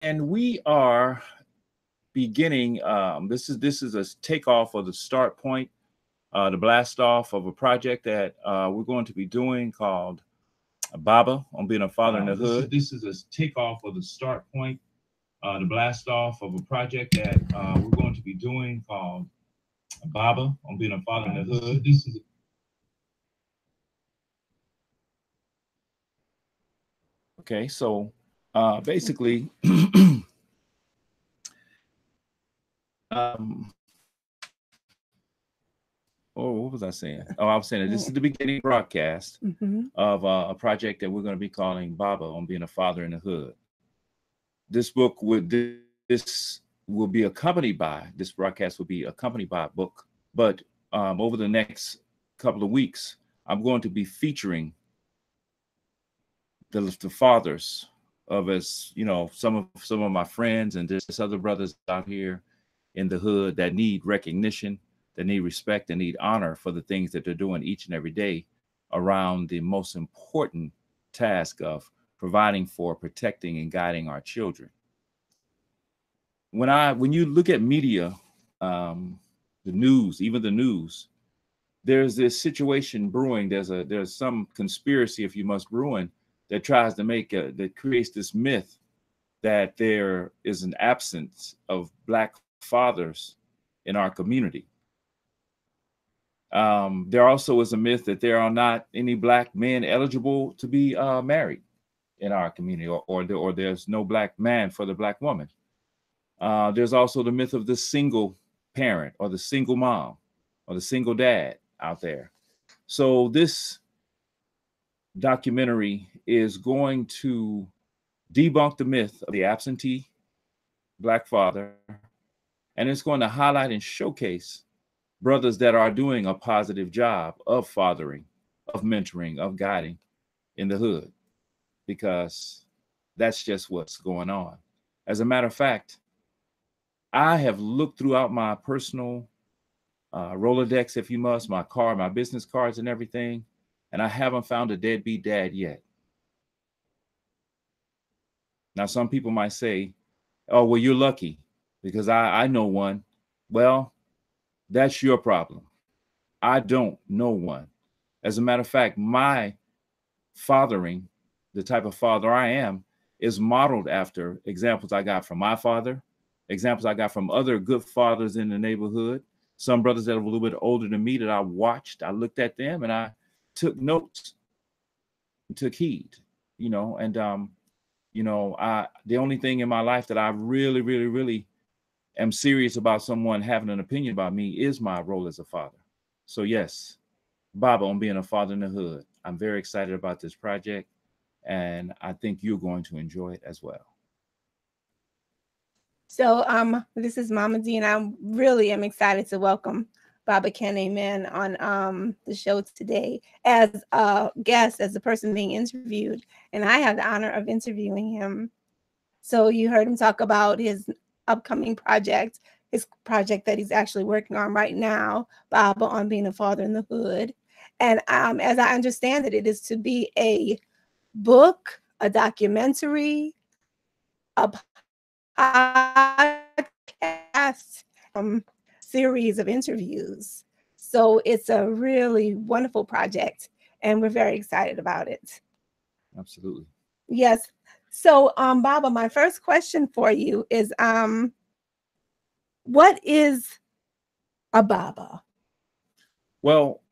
And we are beginning. This is a takeoff of the start point, the blast off of a project that we're going to be doing called Baba on being a father in the hood. This is a takeoff of the start point, the blast off of a project that we're going to be doing called Baba on being a father in the hood. This is okay. So basically. Oh, what was I saying? Oh, I was saying that this is the beginning broadcast of a project that we're going to be calling Baba on being a father in the hood. This will be accompanied by, this broadcast will be accompanied by a book. But over the next couple of weeks, I'm going to be featuring the fathers of, as you know, some of my friends and just other brothers out here in the hood that need recognition, that need respect, and need honor for the things that they're doing each and every day around the most important task of providing for, protecting, and guiding our children. When you look at media, the news, even the news, there's this situation brewing. There's some conspiracy, if you must, brewing that tries to that creates this myth that there is an absence of Black fathers in our community. There also is a myth that there are not any Black men eligible to be married in our community, or there's no Black man for the Black woman. There's also the myth of the single parent or the single mom or the single dad out there. So this documentary is going to debunk the myth of the absentee Black father, and it's going to highlight and showcase brothers that are doing a positive job of fathering, of mentoring, of guiding in the hood, because that's just what's going on. As a matter of fact, I have looked throughout my personal Rolodex, if you must, my business cards and everything, and I haven't found a deadbeat dad yet. Now, some people might say, oh, well, you're lucky because I know one. Well, that's your problem. I don't know one. As a matter of fact, my fathering, the type of father I am, is modeled after examples I got from my father, examples I got from other good fathers in the neighborhood, some brothers that are a little bit older than me that I watched. I looked at them and I took notes, took heed, and the only thing in my life that I really, really, really am serious about someone having an opinion about me is my role as a father. So yes, Baba on being a father in the hood. I'm very excited about this project, and I think you're going to enjoy it as well. So this is Mama D, and I really am excited to welcome Baba KenAmen on the show today as a guest, as the person being interviewed. And I have the honor of interviewing him. So you heard him talk about his upcoming project, his project that he's actually working on right now, Baba on being a father in the hood. And as I understand it, it is to be a book, a documentary, a podcast, series of interviews. So it's a really wonderful project, and we're very excited about it. Absolutely. Yes. So, Baba, my first question for you is, what is a Baba? Well,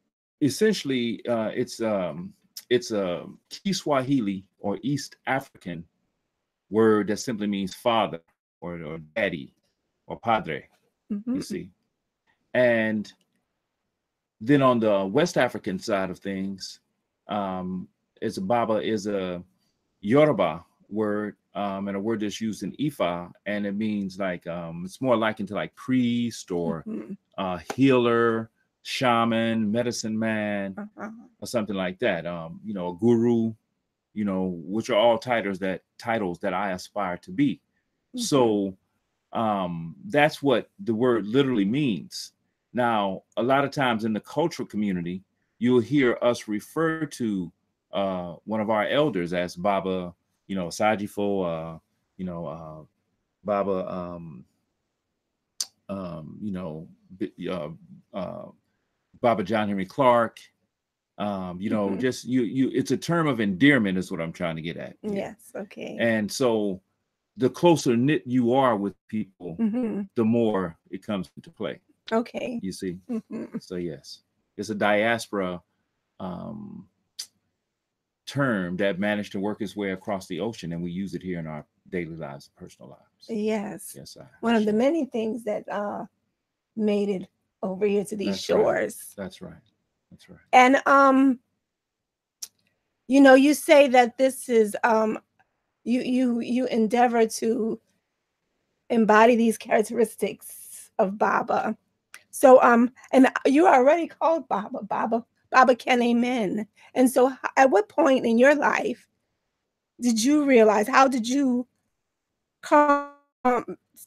essentially, it's a Kiswahili or East African word that simply means father or daddy or padre. You see, and then on the West African side of things, it's a Baba is a Yoruba word, and a word that's used in Ifa, and it means like it's more likened to like priest or healer, shaman, medicine man, or something like that. A guru, which are all titles that I aspire to be. So that's what the word literally means. Now, a lot of times in the cultural community, you'll hear us refer to one of our elders as Baba, Sajifo, Baba, you know, uh, Baba John Henry Clark. You know, Mhm. just you. It's a term of endearment, is what I'm trying to get at here. Yes. Okay. And so, the closer knit you are with people, Mhm. the more it comes into play. Okay. You see. Mhm. So yes, it's a diaspora um, term that managed to work its way across the ocean, and we use it here in our daily lives, personal lives. Yes. Yes, I One of the share. many things that made it over here to these That's right. shores. That's right. That's right. And you know, you say that this is you endeavor to embody these characteristics of Baba. So and you are already called Baba KenAmen. And so at what point in your life did you realize, how did you come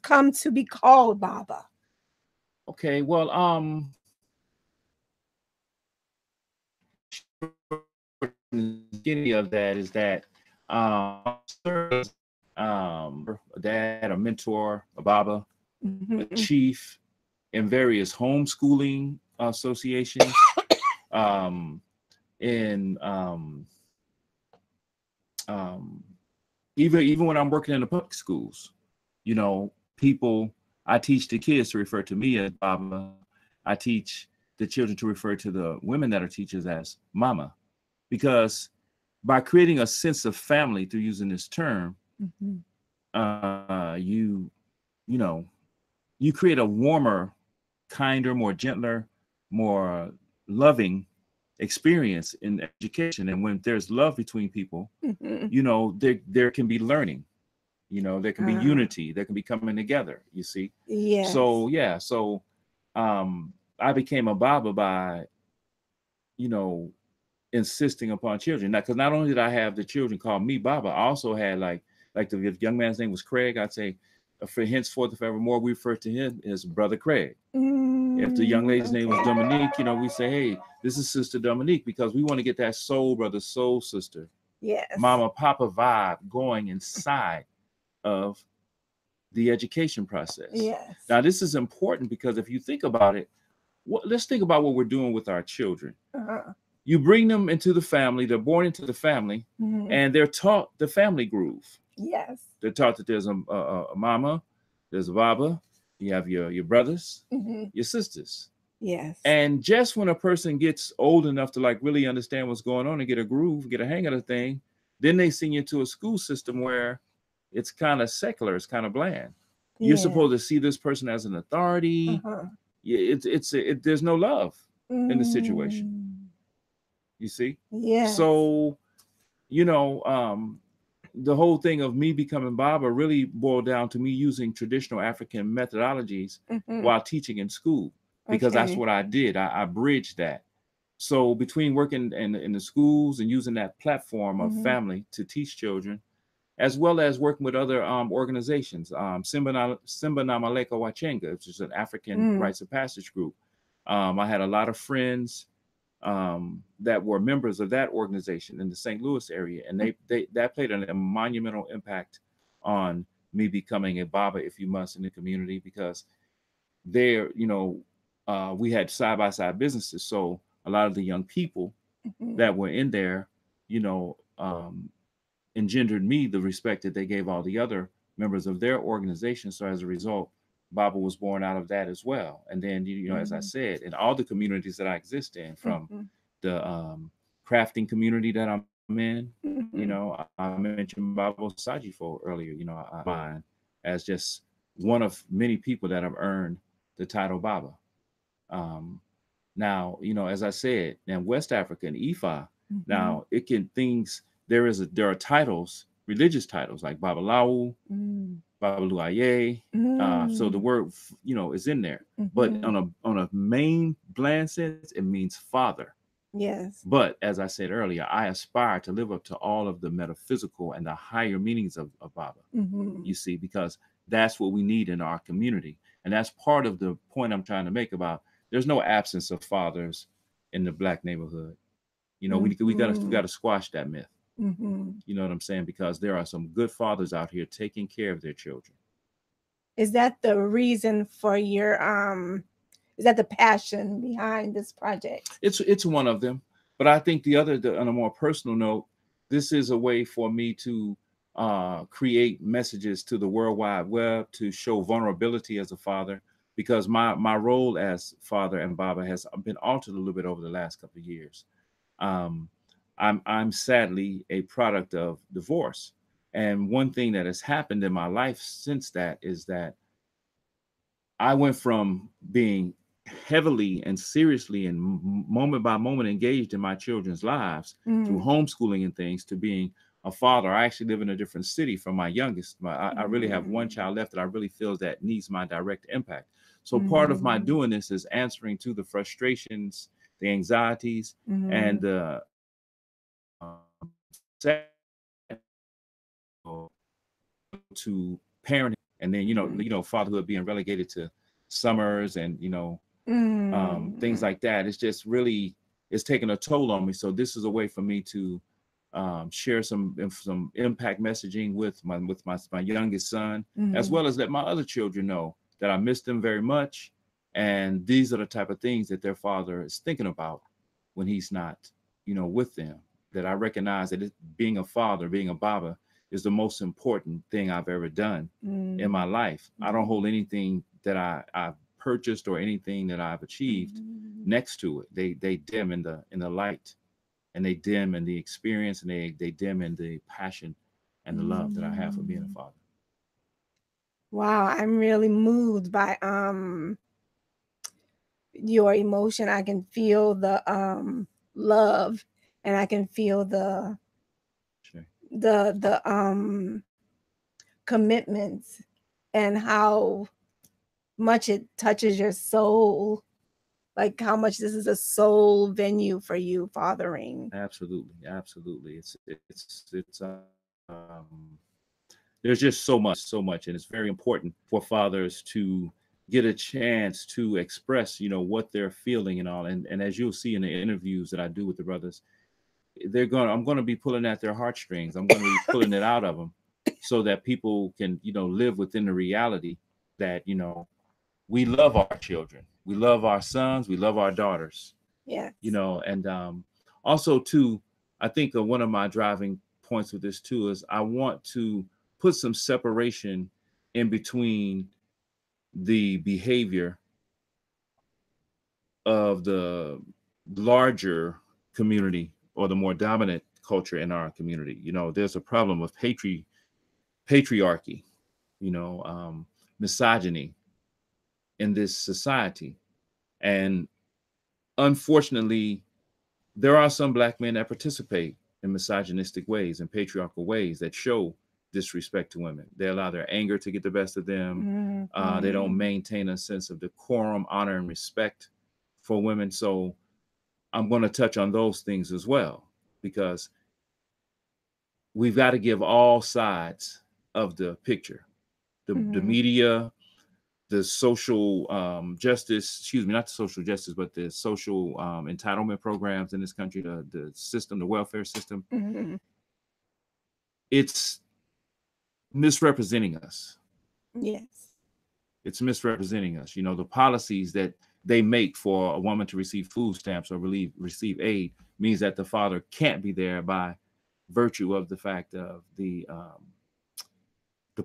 come to be called Baba? Okay. Well, beginning of that is that a dad, a mentor, a baba, a Mhm. chief in various homeschooling associations. Um, in um, even when I'm working in the public schools, you know, people, I teach the kids to refer to me as Baba. I teach the children to refer to the women that are teachers as Mama, because by creating a sense of family through using this term, Mhm. you know, you create a warmer, kinder, more gentler, more loving experience in education. And when there's love between people, Mhm. you know, there can be learning, you know, there can be Ah, unity, there can be coming together, you see. yes. So yeah, so um I became a Baba by, you know, insisting upon children. Now, because not only did I have the children call me Baba, I also had like the young man's name was Craig. I'd say for henceforth and forevermore, we refer to him as Brother Craig. If the young lady's name was Okay. Dominique, you know, we say, hey, this is Sister Dominique, because we want to get that soul brother, soul sister, Yes. mama, papa vibe going inside of the education process. Yes. Now, this is important because if you think about it, let's think about what we're doing with our children. Uh-huh. You bring them into the family, they're born into the family, Mhm. and they're taught the family groove. Yes. They're taught that there's a mama, there's a baba, you have your brothers, Mhm. your sisters. Yes. And just when a person gets old enough to like really understand what's going on and get a groove, get a hang of the thing, then they send you into a school system where it's kind of secular, it's kind of bland. You're Yeah. supposed to see this person as an authority. Uh-huh. There's no love in the situation. Mm. You see, Yes. so you know, the whole thing of me becoming Baba really boiled down to me using traditional African methodologies Mhm. while teaching in school, because that's Okay. what I did. I bridged that. So between working in the schools and using that platform of Mhm. family to teach children, as well as working with other organizations, Simba Namaleka Wachenga, which is an African Mm. rites of passage group. I had a lot of friends that were members of that organization in the St. Louis area, and they that played a monumental impact on me becoming a Baba, if you must, in the community, because there, you know, we had side by side businesses, so a lot of the young people Mhm. that were in there, you know, engendered me the respect that they gave all the other members of their organization. So as a result, Baba was born out of that as well. And then, you know, as I Mhm. said, in all the communities that I exist in, from Mhm. the crafting community that I'm in, you know, Mhm. I mentioned Baba Sajifo earlier, you know, mine as just one of many people that have earned the title Baba. Um, Now, you know, as I said, now West Africa and Ifa, Mhm. now it can things there are titles, religious titles like Babalawo, Mm. Babaluaye. So the Mm. word, you know, is in there. But Mhm. on a main bland sense, it means father. Yes. But as I said earlier, I aspire to live up to all of the metaphysical and the higher meanings of Baba. Mhm. You see, because that's what we need in our community. And that's part of the point I'm trying to make about there's no absence of fathers in the black neighborhood. You know, we gotta Mhm. squash that myth. Mhm. You know what I'm saying? Because there are some good fathers out here taking care of their children. Is that the reason for your is that the passion behind this project? It's one of them, but I think on a more personal note, this is a way for me to create messages to the World Wide Web to show vulnerability as a father, because my role as father and Baba has been altered a little bit over the last couple of years. Um, I'm sadly a product of divorce, and one thing that has happened in my life since that is that I went from being heavily and seriously and moment by moment engaged in my children's lives through Mm. homeschooling and things to being a father. I actually live in a different city from my youngest. I really have one Mm. child left that I really feel that needs my direct impact. So part of my Mm. doing this is answering to the frustrations, the anxieties, and Mm. the to parenting, and then Mm. fatherhood being relegated to summers, and things Mm. like that. It's just really, it's taking a toll on me. So this is a way for me to share some impact messaging with my youngest son, as Mm. well as let my other children know that I miss them very much, and these are the type of things that their father is thinking about when he's not, with them. That I recognize that being a father, being a Baba, is the most important thing I've ever done in my Mm. life. I don't hold anything that I've purchased or anything that I've achieved Mm. next to it. They dim in the light, and they dim in the experience, and they dim in the passion and the love that I have for being a Mm. father. Wow, I'm really moved by your emotion. I can feel the love, and I can feel Sure. the commitments, and how much it touches your soul, like how much this is a soul venue for you fathering. Absolutely, absolutely. There's just so much, and it's very important for fathers to get a chance to express, what they're feeling and all. And as you'll see in the interviews that I do with the brothers, I'm going to be pulling at their heartstrings. I'm going to be pulling it out of them, so that people can, live within the reality that, we love our children, we love our sons, we love our daughters, Yes. and also too, I think one of my driving points with this too is I want to put some separation in between the behavior of the larger community, or the more dominant culture in our community. There's a problem of patriarchy, misogyny in this society, and unfortunately, there are some black men that participate in misogynistic ways and patriarchal ways that show disrespect to women. They allow their anger to get the best of them. They don't Mm-hmm. maintain a sense of decorum, honor, and respect for women. So I'm going to touch on those things as well, because we've got to give all sides of the picture. The Mm-hmm. media, the social justice, excuse me, not the social justice, but the social entitlement programs in this country, the system, the welfare system, Mm-hmm. it's misrepresenting us. Yes. It's misrepresenting us. The policies that they make for a woman to receive food stamps or receive aid means that the father can't be there by virtue of the fact of the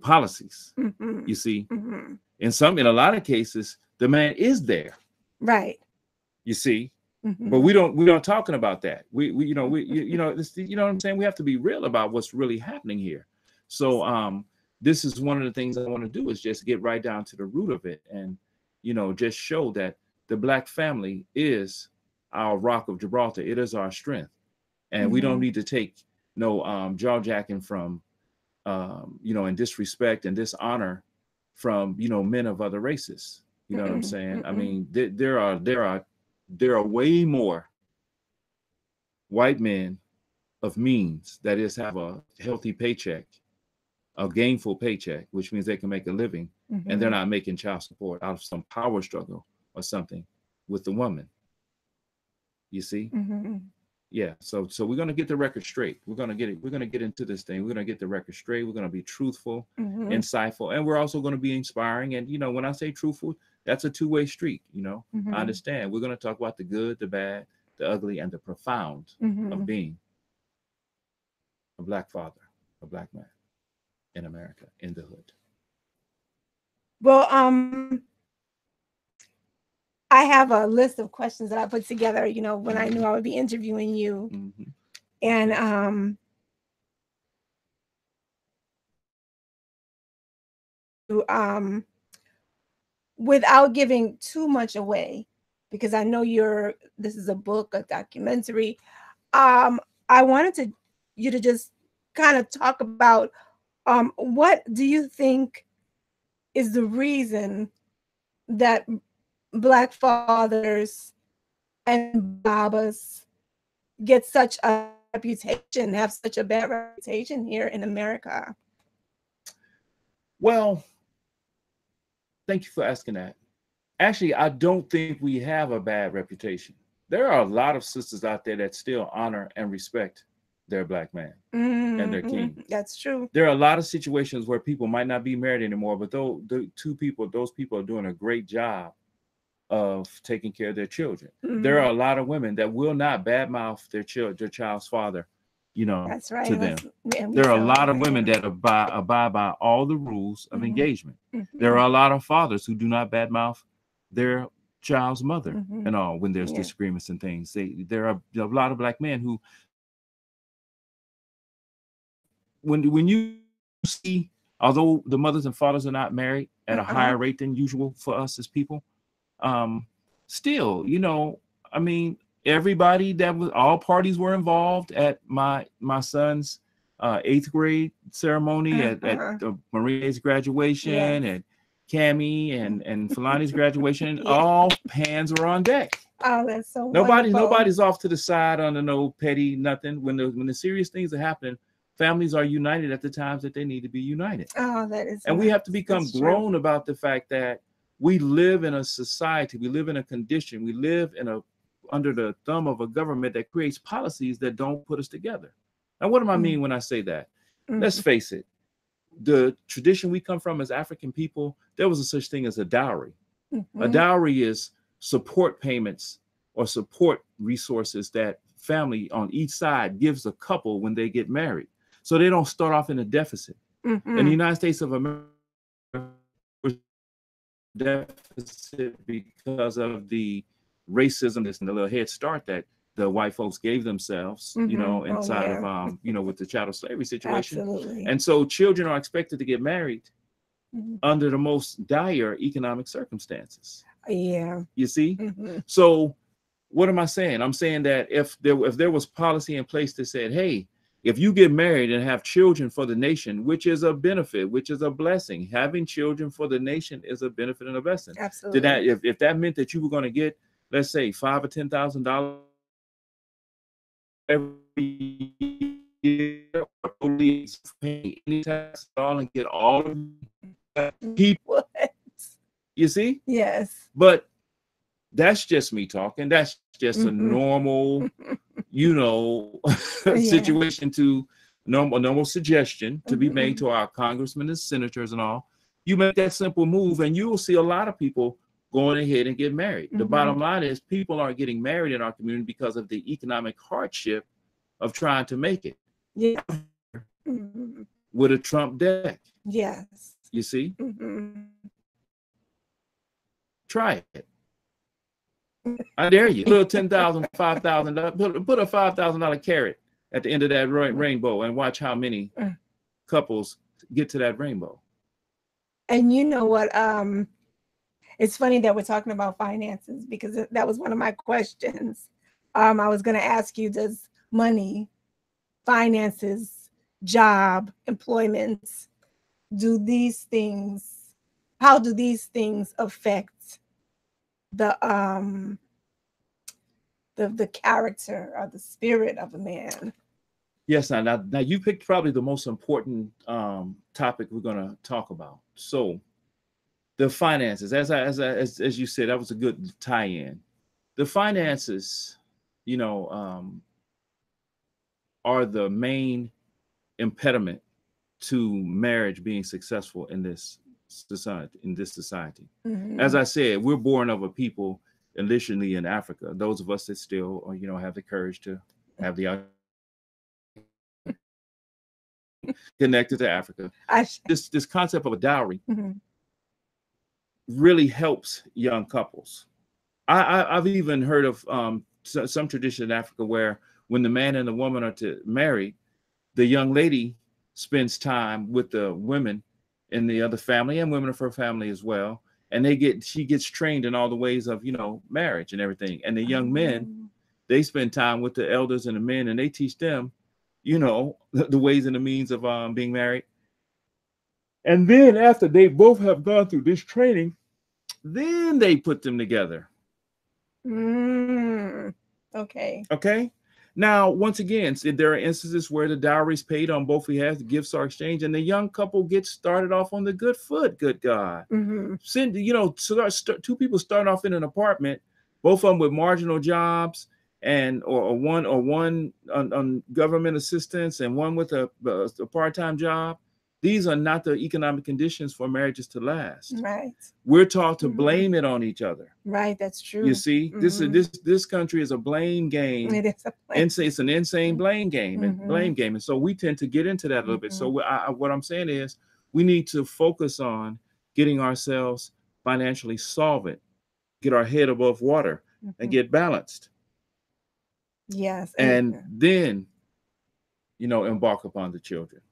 policies. Mm-hmm. You see, Mm-hmm. in a lot of cases, the man is there. Right. You see, but Mm-hmm. we don't talking about that. You know what I'm saying. We have to be real about what's really happening here. So this is one of the things I want to do, is just get right down to the root of it, and just show that the black family is our rock of Gibraltar. It is our strength, and we don't Mm-hmm. need to take no jaw jacking from and disrespect and dishonor from men of other races. You know what I'm Mm-mm. saying? I Mm-mm. mean, there are way more white men of means, that is, have a healthy paycheck, a gainful paycheck, which means they can make a living, and they're Mm-hmm. not making child support out of some power struggle or something with the woman. You see? Mm-hmm. Yeah, so we're gonna get the record straight. We're gonna get it. We're gonna get into this thing. We're gonna get the record straight. We're gonna be truthful, Mm-hmm. insightful, and we're also gonna be inspiring. And when I say truthful, that's a two-way street. I Mm-hmm. understand. We're gonna talk about the good, the bad, the ugly, and the profound Mm-hmm. of being a black father, a black man in America, in the hood. Well, I have a list of questions that I put together, when I knew I would be interviewing you. Mm-hmm. And without giving too much away, because I know this is a book, a documentary. I wanted you to just kind of talk about what do you think is the reason that Black fathers and Babas get such a reputation, have such a bad reputation here in America? Well, thank you for asking that. Actually, I don't think we have a bad reputation. There are a lot of sisters out there that still honor and respect their black man and their king. That's true. There are a lot of situations where people might not be married anymore, but those people are doing a great job of taking care of their children. There are a lot of women that will not badmouth their child's father, That's right. to them. There are a lot of women that abide by all the rules of engagement. There are a lot of fathers who do not badmouth their child's mother and all when there's disagreements and things. There are a lot of black men who, when you see, although the mothers and fathers are not married at a higher rate than usual for us as people, still, I mean, everybody all parties were involved at my son's 8th grade ceremony, at Maria's graduation, at Cammie and Fulani's graduation. All hands were on deck. Oh, that's so wonderful. Nobody's off to the side under no petty nothing. When the serious things are happening, families are united at the times that they need to be united. Oh, that is. And we have to become grown about the fact that we live in a society, we live in a condition, we live under the thumb of a government that creates policies that don't put us together. Now, what do I mean when I say that? Let's face it. The tradition we come from as African people, there was a such thing as a dowry. A dowry is support payments or support resources that family on each side gives a couple when they get married, so they don't start off in a deficit. In the United States of America, deficit because of the racism and the little head start that the white folks gave themselves, inside of with the chattel slavery situation. Absolutely. And so children are expected to get married under the most dire economic circumstances. Yeah. You see? So what am I saying? I'm saying that if there was policy in place that said, hey, if you get married and have children for the nation, which is a benefit, which is a blessing, having children for the nation is a benefit and a blessing. Absolutely. Did that, if that meant that you were going to get, let's say, $5,000 or $10,000 every year, or totally pay any tax at all and get all of people, what? You see? Yes. But that's just me talking. That's just a normal, situation to normal suggestion to be made to our congressmen and senators and all. You make that simple move and you will see a lot of people going ahead and get married. The bottom line is people aren't getting married in our community because of the economic hardship of trying to make it. Yeah. With a Trump deck. Yes. You see? Try it. I dare you. Put a $10,000, $5,000, put a $5,000 carrot at the end of that rainbow and watch how many couples get to that rainbow. And you know what? It's funny that we're talking about finances because that was one of my questions. I was going to ask you, does money, finances, job, employment, how do these things affect the character or the spirit of a man? Yes, now you picked probably the most important topic we're going to talk about. So the finances, as you said, that was a good tie-in. The finances, are the main impediment to marriage being successful in this society. As I said, we're born of a people initially in Africa. Those of us that still, have the courage to have the connected to Africa. This concept of a dowry really helps young couples. I've even heard of some tradition in Africa where when the man and the woman are to marry, the young lady spends time with the women in the other family and women of her family as well. And she gets trained in all the ways of, marriage and everything. And the young men, they spend time with the elders and the men, and they teach them, the ways and the means of being married. And then after they both have gone through this training, then they put them together. Okay. Okay. Now, once again, there are instances where the dowry is paid on both behalves, the gifts are exchanged, and the young couple gets started off on the good foot. Good God. Two people start off in an apartment, both of them with marginal jobs, and or one on government assistance, and one with a part-time job. These are not the economic conditions for marriages to last. Right. We're taught to blame it on each other. Right. That's true. You see, this country is a blame game. It is a blame. It's an insane blame game and so we tend to get into that a little bit. So what I'm saying is we need to focus on getting ourselves financially solvent, get our head above water, and get balanced. Yes. And then, embark upon the children.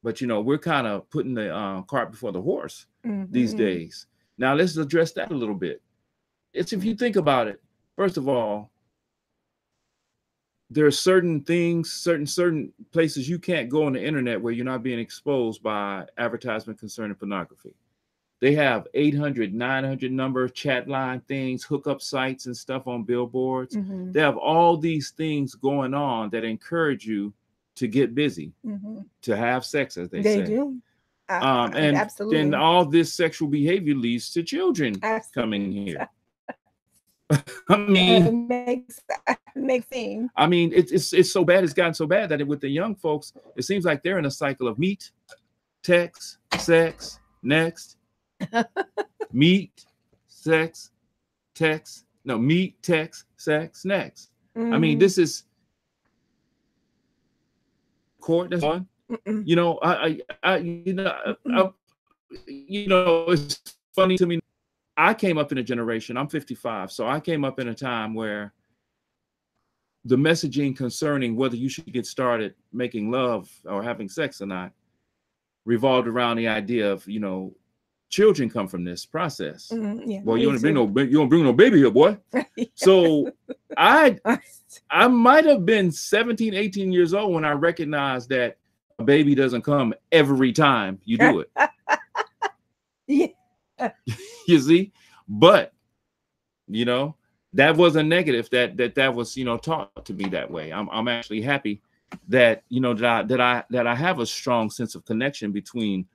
But, we're kind of putting the cart before the horse these days. Now, let's address that a little bit. If you think about it, first of all, there are certain things, certain places you can't go on the internet where you're not being exposed by advertisement concerning pornography. They have 800, 900 number chat line things, hookup sites and stuff on billboards. They have all these things going on that encourage you to get busy, to have sex, as they say. They do. And absolutely. then all this sexual behavior leads to children coming here. I mean, makes sense. I mean, it's so bad. It's gotten so bad that with the young folks, it seems like they're in a cycle of meet, text, sex, next, meet, sex, text. No, meet, text, sex, next. I mean, this is court. That's one. It's funny to me. I came up in a generation, I'm 55, so I came up in a time where the messaging concerning whether you should get started making love or having sex or not revolved around the idea of, children come from this process. Well, you don't bring no baby here, boy. So I might have been 17, 18 years old when I recognized that a baby doesn't come every time you do it. You see, but that was a negative that was taught to me that way. I'm actually happy that that I have a strong sense of connection between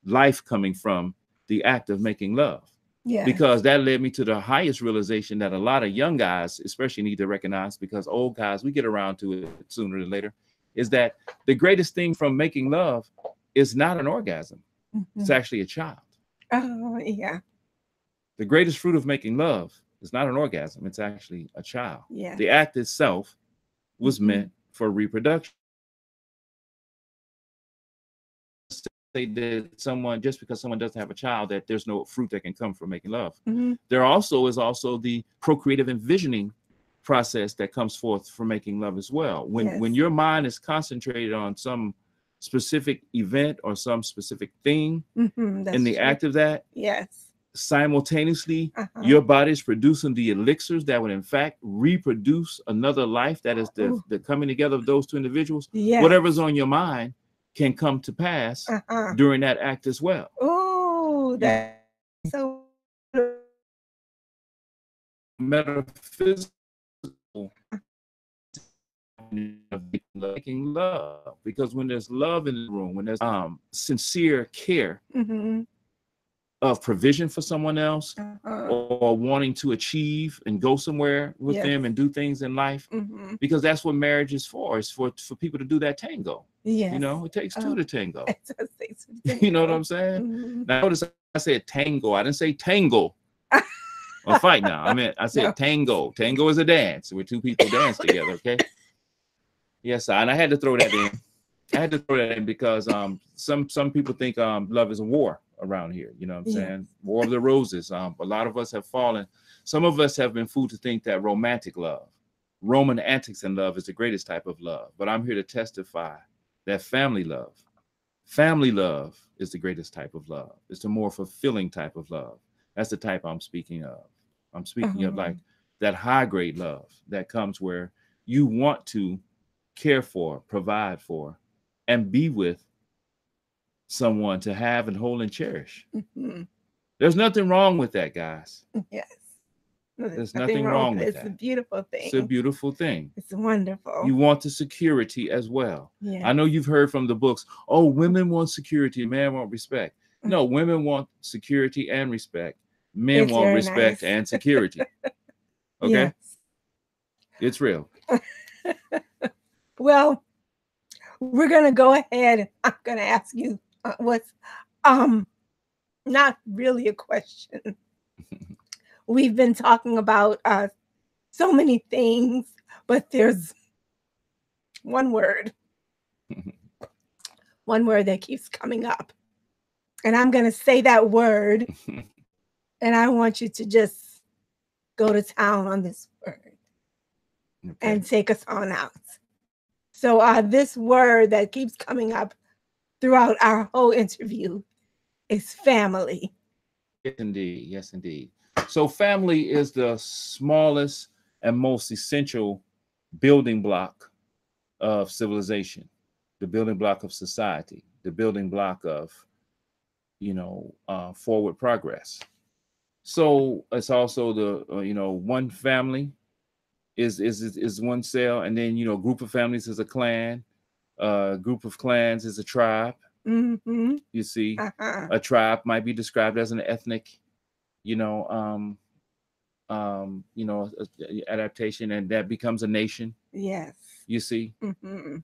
life coming from the act of making love. Yeah. Because that led me to the highest realization that a lot of young guys especially need to recognize, because old guys, we get around to it sooner or later, is that the greatest thing from making love is not an orgasm. It's actually a child. Oh, yeah. The greatest fruit of making love is not an orgasm. It's actually a child. Yeah. The act itself was meant for reproduction. Say that just because someone doesn't have a child, that there's no fruit that can come from making love. There also is the procreative envisioning process that comes forth from making love as well. When your mind is concentrated on some specific event or some specific thing in the act of that, simultaneously your body is producing the elixirs that would in fact reproduce another life. That is the coming together of those two individuals. Whatever's on your mind can come to pass during that act as well. Oh, that's so metaphysical. Making love, because when there's love in the room, when there's sincere care, of provision for someone else, Uh-huh. or wanting to achieve and go somewhere with Yes. them and do things in life, because that's what marriage is for. It's for people to do that tango. Yes. You know, it takes two to tango. It does take two to You know what tango. I'm saying? Now notice I said tango. I didn't say tango. Or fight now. I said No. tango. Tango is a dance where two people dance together. Okay. Yes, and I had to throw that in. I had to throw that in because some people think love is a war around here. You know what I'm saying? War of the roses. A lot of us have fallen. Some of us have been fooled to think that romantic love, Roman antics and love is the greatest type of love. But I'm here to testify that family love is the greatest type of love. It's the more fulfilling type of love. That's the type I'm speaking of. I'm speaking of like that high grade love that comes where you want to care for, provide for, and be with someone to have and hold and cherish. There's nothing wrong with that, guys. Yes. There's nothing wrong with that. It's a beautiful thing. It's a beautiful thing. It's wonderful. You want the security as well. Yeah. I know you've heard from the books, oh, women want security, men want respect. No, women want security and respect. Men want respect and security. Okay? Yes. It's real. Well, we're going to go ahead. I'm going to ask you what's not really a question. We've been talking about so many things, but there's one word that keeps coming up. And I'm going to say that word, and I want you to just go to town on this word and take us on out. So this word that keeps coming up throughout our whole interview is family. Yes, indeed. Yes, indeed. So family is the smallest and most essential building block of civilization, the building block of society, the building block of, forward progress. So it's also the, one family is one cell, and then, group of families is a clan, group of clans is a tribe. You see, a tribe might be described as an ethnic, adaptation, and that becomes a nation. Yes. You see,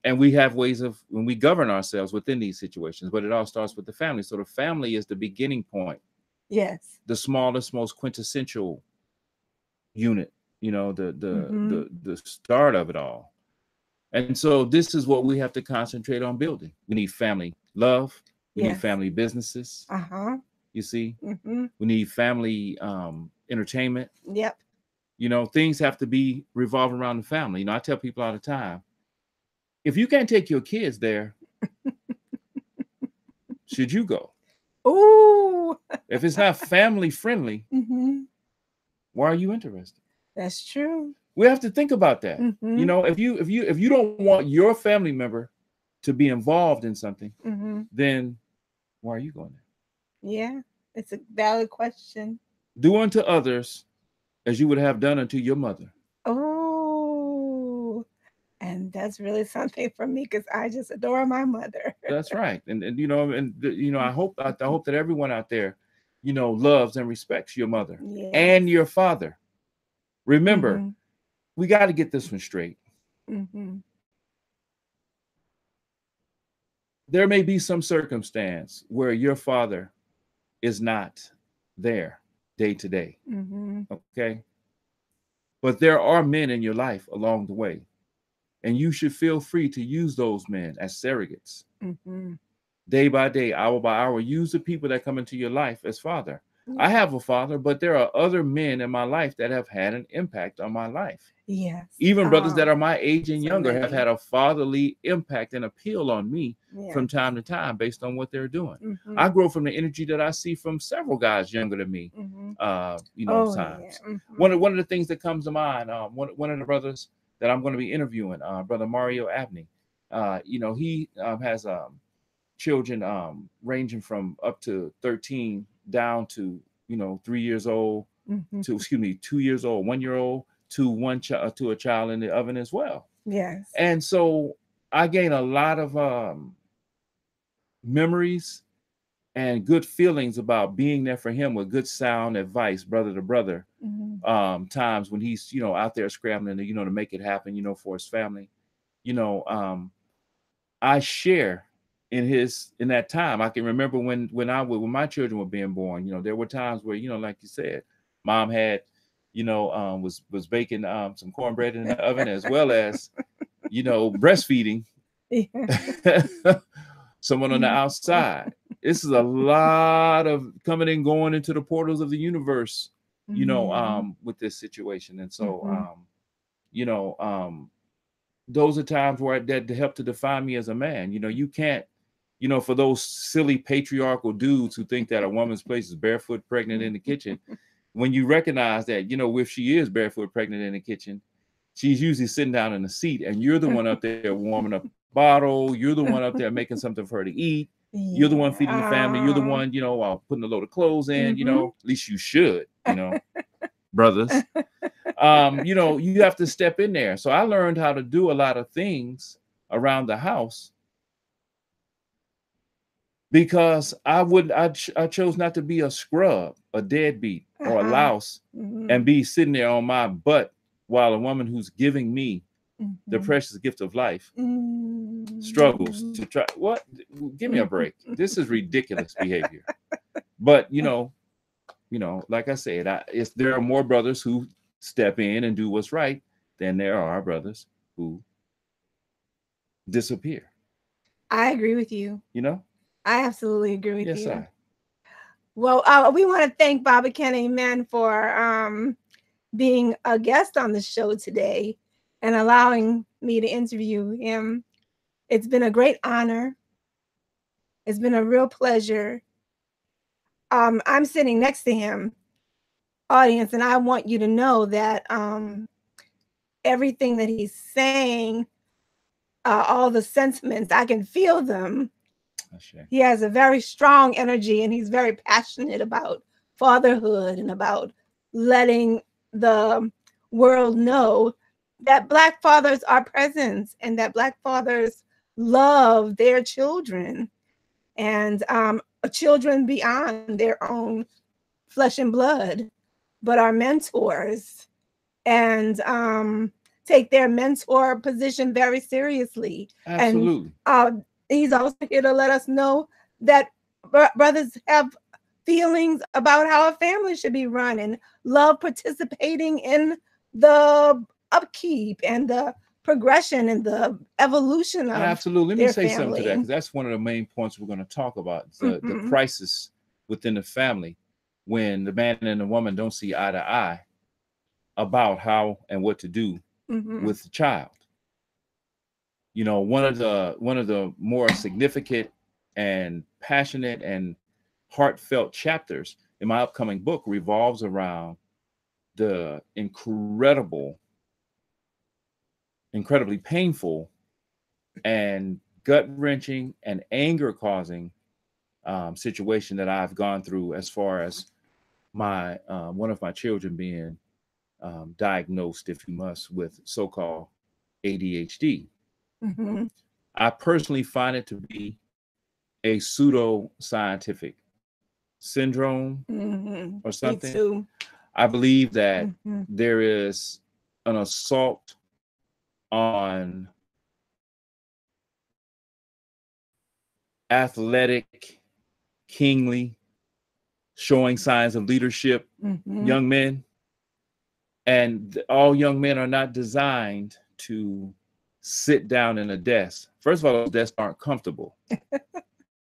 and we have ways of when we govern ourselves within these situations, but it all starts with the family. So the family is the beginning point. Yes. The smallest, most quintessential unit. The start of it all. And so this is what we have to concentrate on building. We need family love. We need family businesses. You see, we need family entertainment. Yep. Things have to be revolve around the family. I tell people all the time, if you can't take your kids there, should you go? Ooh. If it's not family friendly, why are you interested? That's true. We have to think about that. If you don't want your family member to be involved in something, then why are you going there? Yeah, it's a valid question. Do unto others as you would have done unto your mother. Oh, and that's really something for me because I just adore my mother. That's right, and I hope that everyone out there, loves and respects your mother and your father. Remember, we got to get this one straight. There may be some circumstance where your father is not there day to day. Okay. But there are men in your life along the way, and you should feel free to use those men as surrogates. Day by day, hour by hour, use the people that come into your life as father. I have a father, but there are other men in my life that have had an impact on my life. Yes. Even brothers that are my age and younger have had a fatherly impact and appeal on me from time to time based on what they're doing. I grow from the energy that I see from several guys younger than me. Times. Yeah. One of the things that comes to mind, one of the brothers that I'm going to be interviewing, Brother Mario Abney, he has children ranging from up to 13 down to 3 years old to 2 years old, 1 year old to a child in the oven as well. Yes. And so I gain a lot of memories and good feelings about being there for him with good sound advice, brother to brother. Times when he's, out there scrambling to, to make it happen, for his family. I share in that time. I can remember when my children were being born, there were times where, like you said, mom had, was baking some cornbread in the oven, as well as, breastfeeding someone on the outside. This is a lot of coming and going into the portals of the universe, with this situation. And so, those are times where that help to define me as a man. You can't, for those silly patriarchal dudes who think that a woman's place is barefoot pregnant in the kitchen, when you recognize that, if she is barefoot pregnant in the kitchen, she's usually sitting down in the seat, and you're the one up there warming up the bottle. You're the one up there making something for her to eat. You're the one feeding the family. You're the one, putting a load of clothes in, at least you should, brothers. You have to step in there. So I learned how to do a lot of things around the house because I chose not to be a scrub, a deadbeat, or a louse, and be sitting there on my butt while a woman who's giving me the precious gift of life struggles to try. What? Give me a break. This is ridiculous behavior. But like I said, there are more brothers who step in and do what's right than there are brothers who disappear. I agree with you. I absolutely agree with you. Yes, Well, we want to thank Baba KenAmen for being a guest on the show today and allowing me to interview him. It's been a great honor. It's been a real pleasure. I'm sitting next to him, audience, and I want you to know that everything that he's saying, all the sentiments, I can feel them. He has a very strong energy, and he's very passionate about fatherhood and about letting the world know that Black fathers are present and that Black fathers love their children and children beyond their own flesh and blood, but are mentors and take their mentor position very seriously. absolutely. And he's also here to let us know that brothers have feelings about how a family should be run and love participating in the upkeep and the progression and the evolution of absolutely. Let me say family. something to that, because that's one of the main points we're going to talk about, the crisis within the family when the man and the woman don't see eye to eye about how and what to do with the child. One of the more significant and passionate and heartfelt chapters in my upcoming book revolves around the incredibly painful and gut-wrenching and anger-causing situation that I've gone through as far as my one of my children being diagnosed, if you must, with so-called ADHD. I personally find it to be a pseudo-scientific syndrome or something. Me too. I believe that there is an assault on athletic, kingly, showing signs of leadership young men. And all young men are not designed to sit down in a desk. First of all, those desks aren't comfortable.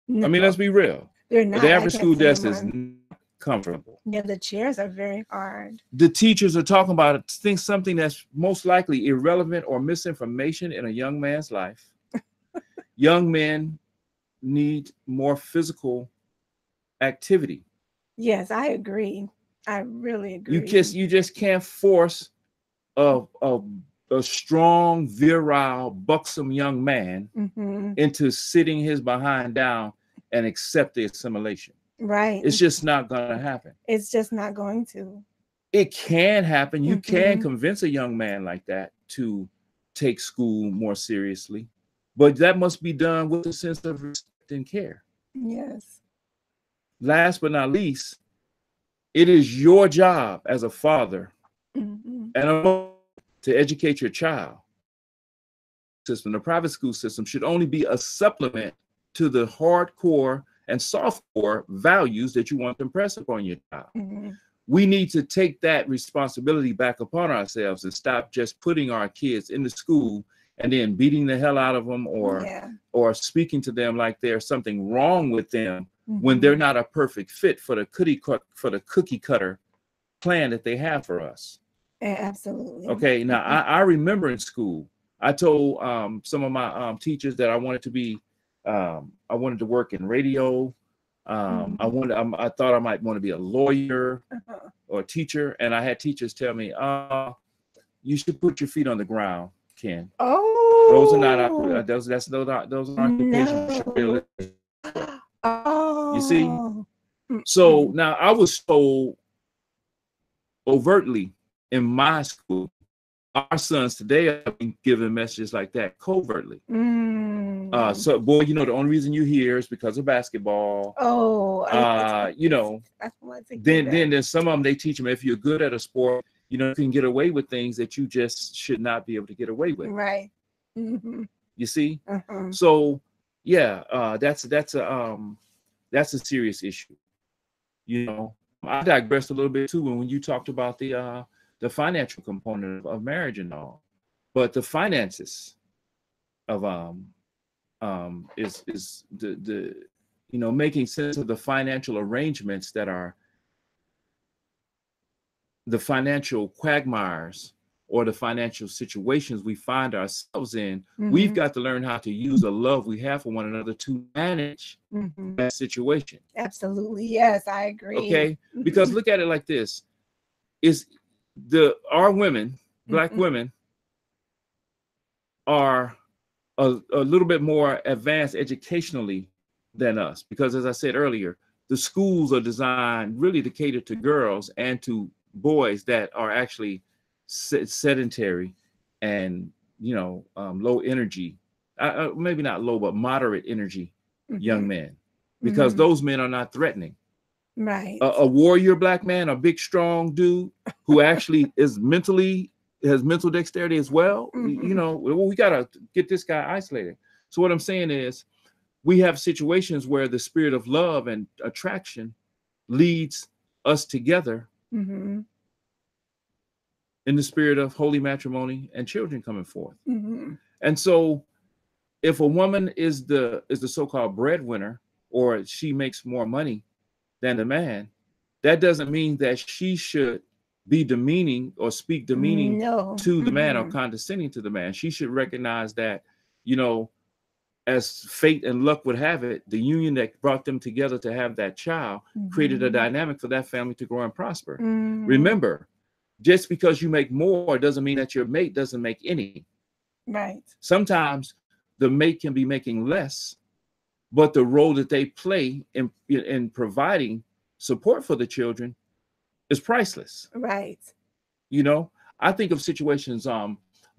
No, I mean, let's be real. they're not. The average school desk is not comfortable. Yeah, the chairs are very hard. The teachers are talking about it, think something that's most likely irrelevant or misinformation in a young man's life. Young men need more physical activity. Yes, I agree. I really agree. You just can't force a strong, virile, buxom young man into sitting his behind down and accept the assimilation. Right. It's just not going to happen. It's just not going to. It can happen. You can convince a young man like that to take school more seriously, but that must be done with a sense of respect and care. Yes. last but not least, it is your job as a father Mm-hmm. and a mother to educate your child. System, the private school system should only be a supplement to the hardcore and softcore values that you want to impress upon your child. Mm-hmm. We need to take that responsibility back upon ourselves and stop just putting our kids in the school and then beating the hell out of them or speaking to them like there's something wrong with them when they're not a perfect fit for the cookie cutter plan that they have for us. Yeah, absolutely. Okay, now I remember in school, I told some of my teachers that I wanted to work in radio. I thought I might want to be a lawyer or a teacher, and I had teachers tell me, you should put your feet on the ground, Ken. Oh, Those are not those aren't occupations you should really. Oh, You see? So now I was told overtly in my school. Our sons today are being given messages like that covertly. So, boy, you know, the only reason you hear is because of basketball. You know, then some of them, they teach them if you're good at a sport, you know, you can get away with things that you just should not be able to get away with. Right. Mm-hmm. You see? So, yeah, that's a serious issue. You know, I digressed a little bit too when you talked about the financial component of marriage and all, but the finances of is the you know, making sense of the financial arrangements that are the financial quagmires or the financial situations we find ourselves in. We've got to learn how to use the love we have for one another to manage that situation. Absolutely. Yes, I agree. Okay, because look at it like this: our women, Black women, are a little bit more advanced educationally than us, because as I said earlier, the schools are designed really to cater to girls and to boys that are actually sedentary and, you know, low energy, maybe not low, but moderate energy young men, because those men are not threatening. Right. A warrior Black man, a big strong dude who actually has mental dexterity as well. You know, we got to get this guy isolated. So what I'm saying is, we have situations where the spirit of love and attraction leads us together in the spirit of holy matrimony and children coming forth. And so if a woman is the so-called breadwinner, or she makes more money than the man, that doesn't mean that she should be demeaning or speak demeaning to the man or condescending to the man. She should recognize that, you know, as fate and luck would have it, the union that brought them together to have that child created a dynamic for that family to grow and prosper. Remember, just because you make more doesn't mean that your mate doesn't make any. Right. Sometimes the mate can be making less, but the role that they play in providing support for the children is priceless. Right. You know, I think of situations,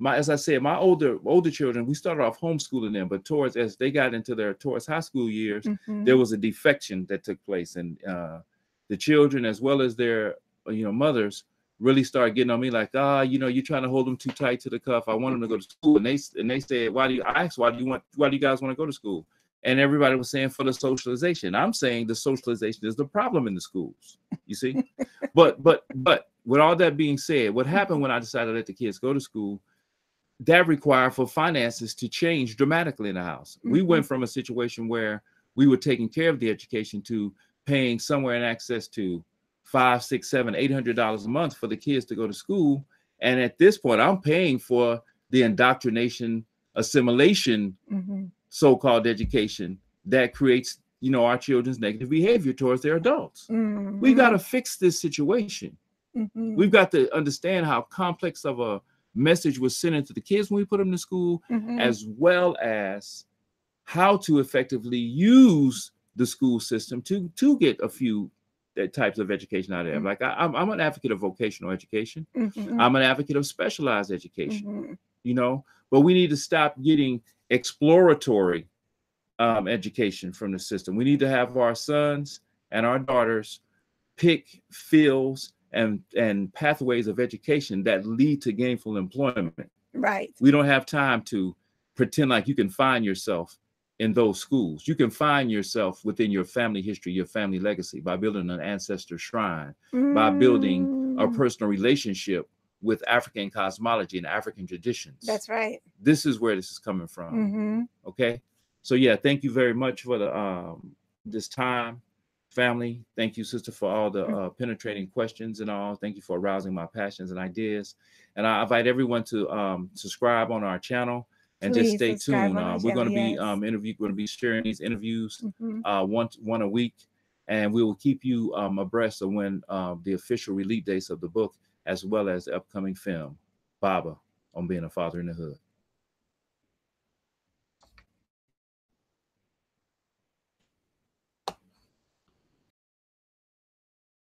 as I said, my older children, we started off homeschooling them, but as they got into towards high school years, there was a defection that took place, and the children, as well as their mothers, really started getting on me like, you know, you're trying to hold them too tight to the cuff. I want them to go to school, and they said, why do you guys want to go to school? And everybody was saying for the socialization. I'm saying the socialization is the problem in the schools. You see, but with all that being said, what happened when I decided to let the kids go to school? That required for finances to change dramatically in the house. We went from a situation where we were taking care of the education to paying somewhere in excess to $500, $600, $700, $800 a month for the kids to go to school. And at this point, I'm paying for the indoctrination, assimilation, so-called education that creates, you know, our children's negative behavior towards their adults. We got to fix this situation. We've got to understand how complex of a message was sent into the kids when we put them to school, as well as how to effectively use the school system to get a few types of education out of them. Like I'm an advocate of vocational education. I'm an advocate of specialized education, you know, but we need to stop getting exploratory education from the system. We need to have our sons and our daughters pick fields and pathways of education that lead to gainful employment. Right. We don't have time to pretend like you can find yourself in those schools. You can find yourself within your family history, your family legacy, by building an ancestor shrine, by building a personal relationship with African cosmology and African traditions. That's right. This is where this is coming from. Okay. So yeah, thank you very much for the this time, family. Thank you, sister, for all the penetrating questions and all. Thank you for arousing my passions and ideas. And I invite everyone to subscribe on our channel and Please just stay tuned. We're going to be yes. going to be sharing these interviews one a week, and we will keep you abreast of when the official release dates of the book, as well as the upcoming film, Baba, on being a father in the hood.